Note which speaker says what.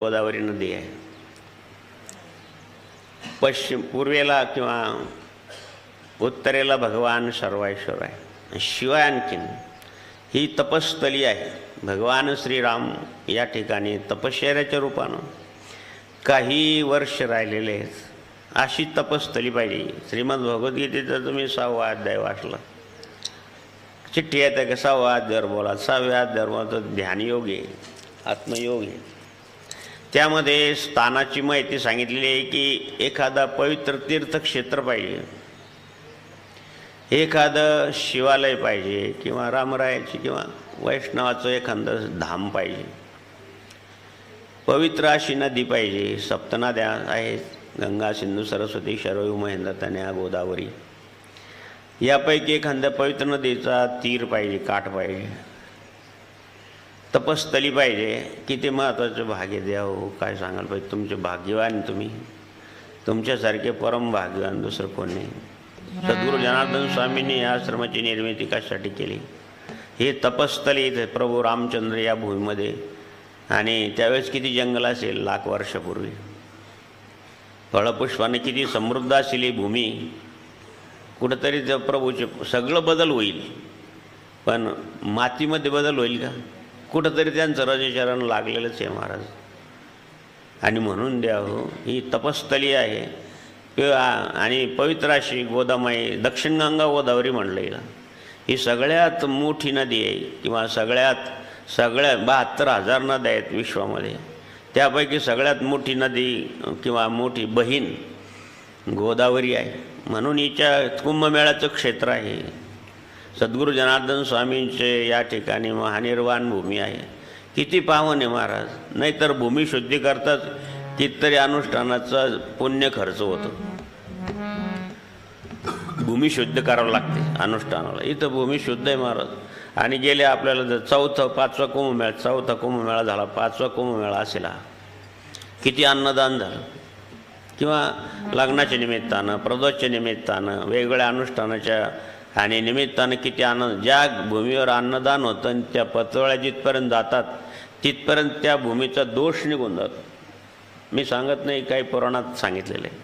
Speaker 1: गोदावरी नदी आहे. पूर्वेला किंवा उत्तरेला भगवान सर्वेश्वर आहे. शिवाय आणखीन ही तपस्थली आहे. भगवान श्रीराम या ठिकाणी तपश्चर्याच्या रूपानं काही वर्ष राहिलेले आहेत. अशी तपस्थली पाहिजे. श्रीमद भगवद्गीतेचा तुम्ही 6वा अध्याय वाचला, चिठ्ठी येते का 6वा अध्यायावर बोला. 6व्या अध्यायावर बोला ध्यानयोग आहे, आत्मयोग आहे. त्यामध्ये स्थानाची माहिती सांगितलेली आहे की एखादा पवित्र तीर्थक्षेत्र पाहिजे, एखादं शिवालय पाहिजे, किंवा रामरायाची किंवा वैष्णवाचं एखादं धाम पाहिजे, पवित्र अशी नदी पाहिजे. सप्तनद्या आहेत, गंगा, सिंधू, सरस्वती, शरयू, महेंद्र, तनया, गोदावरी. यापैकी एखाद्या पवित्र नदीचा तीर पाहिजे, काठ पाहिजे, तपस्थली पाहिजे. किती महत्त्वाचं भाग्य द्या हो, काय सांगाल पाहिजे. तुमचे भाग्यवान तुम्ही, तुमच्यासारखे परम भाग्यवान दुसरं कोण नाही. सद्गुरू जनार्दन स्वामींनी या आश्रमाची निर्मिती कशासाठी केली? हे तपस्थली इथे प्रभू रामचंद्र या भूमीमध्ये, आणि त्यावेळेस किती जंगल असेल लाख वर्षापूर्वी, फळपुष्पाने किती समृद्ध असेल ही भूमी. कुठंतरी त्या प्रभूचे सगळं बदल होईल, पण मातीमध्ये बदल होईल का? कुठंतरी त्यांचं रजचरण लागलेलंच आहे महाराज. आणि म्हणून द्या हो, ही तपस्थली आहे. आणि पवित्र अशी गोदामाई, दक्षिण गंगा गोदावरी म्हणलं हिला. ही सगळ्यात मोठी नदी आहे, किंवा सगळ्या 72,000 नद्या आहेत विश्वामध्ये. त्यापैकी सगळ्यात मोठी नदी किंवा मोठी बहीण गोदावरी आहे. म्हणून हिच्या कुंभमेळ्याचं क्षेत्र आहे. सद्गुरू जनार्दन स्वामींचे या ठिकाणी महानिर्वाण भूमी आहे. किती पावन आहे महाराज. नाहीतर भूमी शुद्धी करताच कितीतरी अनुष्ठानाचं पुण्य खर्च होतं. भूमी शुद्ध करावं लागते अनुष्ठानाला. इथं भूमी शुद्ध आहे महाराज. आणि गेले आपल्याला जर 4था कुंभमेळा, 4था कुंभमेळा झाला, 5वा कुंभमेळा असेल, किती अन्नदान झालं, किंवा लग्नाच्या निमित्तानं, प्रदोषच्या निमित्तानं, वेगवेगळ्या अनुष्ठानाच्या आणि निमित्तानं किती आनंद. ज्या भूमीवर अन्नदान होतं आणि त्या पतवळ्या जिथपर्यंत जातात तिथपर्यंत त्या भूमीचा दोष निघून जातो. मी सांगत नाही, काही पुराणात सांगितलेलं आहे.